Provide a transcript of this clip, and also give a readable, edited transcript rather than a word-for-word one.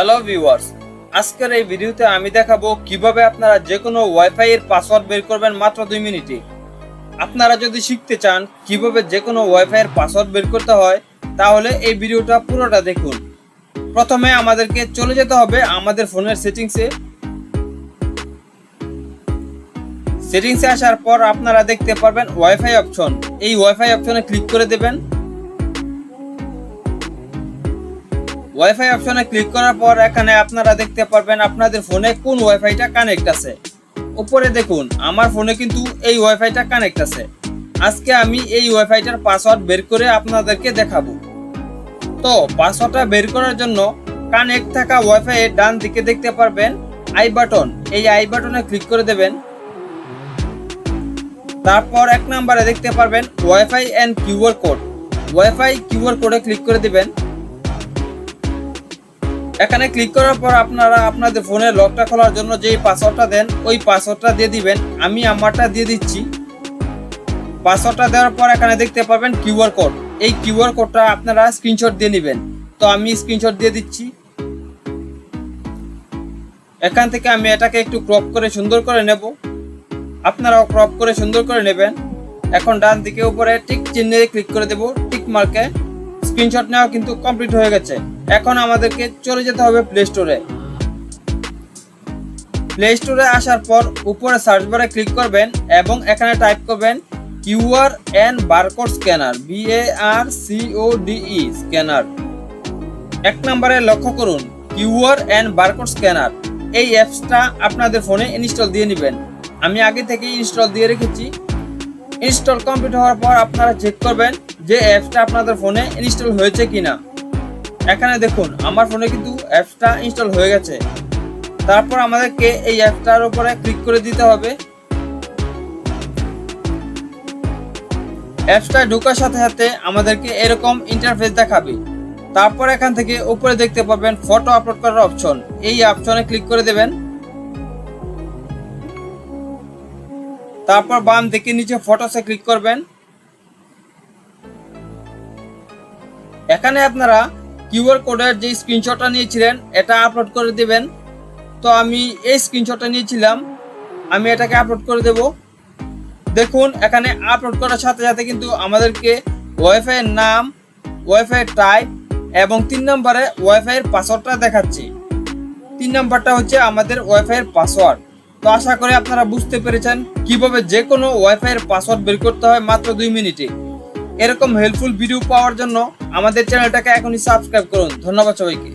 Hello viewers, আজকের এই ভিডিওতে আমি দেখাবো কিভাবে আপনারা যে কোনো ওয়াইফাই এর পাসওয়ার্ড বের করবেন মাত্র 2 মিনিটে। আপনারা যদি শিখতে চান কিভাবে যে কোনো ওয়াইফাই এর পাসওয়ার্ড বের করতে হয়, তাহলে এই ভিডিওটা পুরোটা দেখুন। প্রথমে আমাদেরকে চলে যেতে হবে আমাদের ফোনের সেটিংসে আসার পর আপনারা দেখতে পারবেন ওয়াইফাই অপশন। এই ওয়াইফাই অপশনে ক্লিক করে দেবেন। ওয়াইফাই অপশনে ক্লিক করার পর এখানে আপনারা দেখতে পারবেন আপনাদের ফোনে কোন ওয়াইফাইটা কানেক্ট আছে। উপরে দেখুন আমার ফোনে কিন্তু এই ওয়াইফাইটা কানেক্ট আছে। আজকে আমি এই ওয়াইফাইটার পাসওয়ার্ড বের করে আপনাদেরকে দেখাবো। তো পাসওয়ার্ডটা বের করার জন্য কানেক্ট থাকা ওয়াইফাই এর ডান দিকে দেখতে পারবেন আই বাটন। এই আই বাটনে ক্লিক করে দেবেন। তারপর 1 নম্বরে দেখতে পারবেন wifi and QR code. Wifi QR কোডে ক্লিক করে দিবেন। এখানে ক্লিক করার পর আপনারা আপনাদের ফোনের লকটা খোলার জন্য যেই পাসওয়ার্ডটা দেন ওই পাসওয়ার্ডটা দিয়ে দিবেন। আমি আমারটা দিয়ে দিচ্ছি। পাসওয়ার্ডটা দেওয়ার পর এখানে দেখতে পাবেন কিউআর কোড। এই কিউআর কোডটা আপনারা স্ক্রিনশট দিয়ে নেবেন। তো আমি স্ক্রিনশট দিয়ে দিচ্ছি। এখান থেকে আমি এটাকে একটু ক্রপ করে সুন্দর করে নেব। আপনারাও ক্রপ করে সুন্দর করে নেবেন। এখন ডান দিকে উপরে টিক চিহ্নে ক্লিক করে দেব, টিক মার্কে। স্ক্রিনশট নেওয়া কিন্তু কমপ্লিট হয়ে গেছে। এখন আমাদেরকে চলে যেতে হবে প্লে স্টোরে। প্লে স্টোরে আসার পর উপরে সার্চ বারে ক্লিক করবেন এবং এখানে টাইপ করবেন QR and barcode scanner, BARCODE scanner. 1 নম্বরে লক্ষ্য করুন কিউআর এন্ড বারকোড স্ক্যানার। এই অ্যাপসটা আপনাদের ফোনে ইনস্টল দিয়ে নেবেন। আমি আগে থেকে ইনস্টল দিয়ে রেখেছি। ইনস্টল কমপ্লিট হওয়ার পর আপনারা চেক করবেন যে অ্যাপসটা আপনাদের ফোনে ইনস্টল হয়েছে কিনা। এখানে দেখুন আমার ফোনে কিন্তু অ্যাপসটা ইনস্টল হয়ে গেছে। তারপর আমাদেরকে এই অ্যাপটার উপরে ক্লিক করে দিতে হবে। অ্যাপসটা ঢোকার সাথে সাথে আমাদেরকে এরকম ইন্টারফেস দেখাবে। তারপর এখান থেকে উপরে দেখতে পাবেন ফটো আপলোড করার অপশন। এই অপশনে ক্লিক করে দেবেন। তারপর বাম দিকে নিচে ফটোসে ক্লিক করবেন। এখানে আপনারা কিউআর কোডের যে স্ক্রিনশটটা নিয়েছিলেন এটা আপলোড করে দিবেন। তো আমি এই স্ক্রিনশটটা নিয়েছিলাম, আমি এটাকে আপলোড করে দেব। দেখুন এখানে আপলোড করার সাথে সাথে কিন্তু আমাদেরকে ওয়াইফাই এর নাম, ওয়াইফাই এর টাইপ এবং 3 নম্বরে ওয়াইফাই এর পাসওয়ার্ডটা দেখাচ্ছে। 3 নম্বরটা হচ্ছে আমাদের ওয়াইফাই এর পাসওয়ার্ড। তো আশা করি আপনারা বুঝতে পেরেছেন কিভাবে যে কোনো ওয়াইফাই এর পাসওয়ার্ড বের করতে হয় মাত্র 2 মিনিটে। এরকম হেল্পফুল ভিডিও পাওয়ার জন্য আমাদের চ্যানেলটাকে এখনই সাবস্ক্রাইব করুন। ধন্যবাদ সবাইকে।